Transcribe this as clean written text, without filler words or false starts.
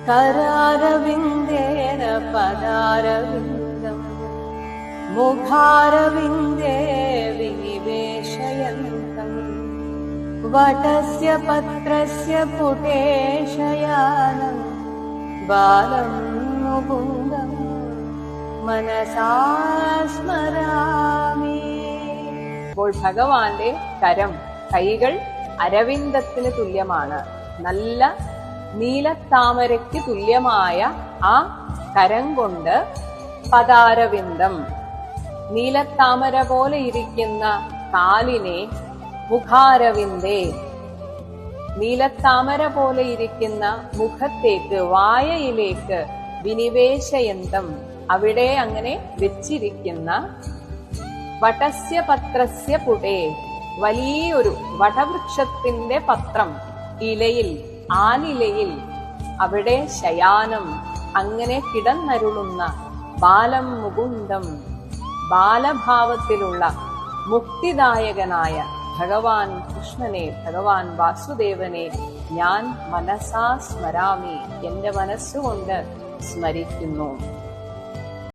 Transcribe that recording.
करारविन्देन पदारविन्दम् मुखारविन्दे विनिवेशयन्तम् वटस्य पत्रस्य पुटे शयानम् बालं मुकुन्दम् മനസാ സ്മരാമി. അപ്പോൾ ഭഗവാന്റെ കരം, കൈകൾ അരവിന്ദത്തിന് തുല്യമാണ്. നല്ല നീലത്താമരയ്ക്ക് തുല്യമായ ആ കരം കൊണ്ട് പദാരവിന്ദം, നീലത്താമര പോലെ ഇരിക്കുന്ന കാലിനെ മുഖാരവിന്ദേ, നീലത്താമര പോലെ ഇരിക്കുന്ന മുഖത്തേക്ക്, വായയിലേക്ക് വിനിവേശയന്തം, അവിടെ അങ്ങനെ വെച്ചിരിക്കുന്ന വടസ്യ പത്രസ്യ പുടേ, വലിയൊരു വടവൃക്ഷത്തിന്റെ പത്രം, ഇലയിൽ, ആനിലയിൽ അവിടെ ശയാനം, അങ്ങനെ കിടന്നരുളുന്ന ബാലം മുകുന്ദം, ബാലഭാവത്തിലുള്ള മുക്തിദായകനായ ഭഗവാൻ കൃഷ്ണനെ, ഭഗവാൻ വാസുദേവനെ ഞാൻ മനസാ സ്മരാമി, എന്റെ മനസ്സുകൊണ്ട് സ്മരിക്കുന്നു.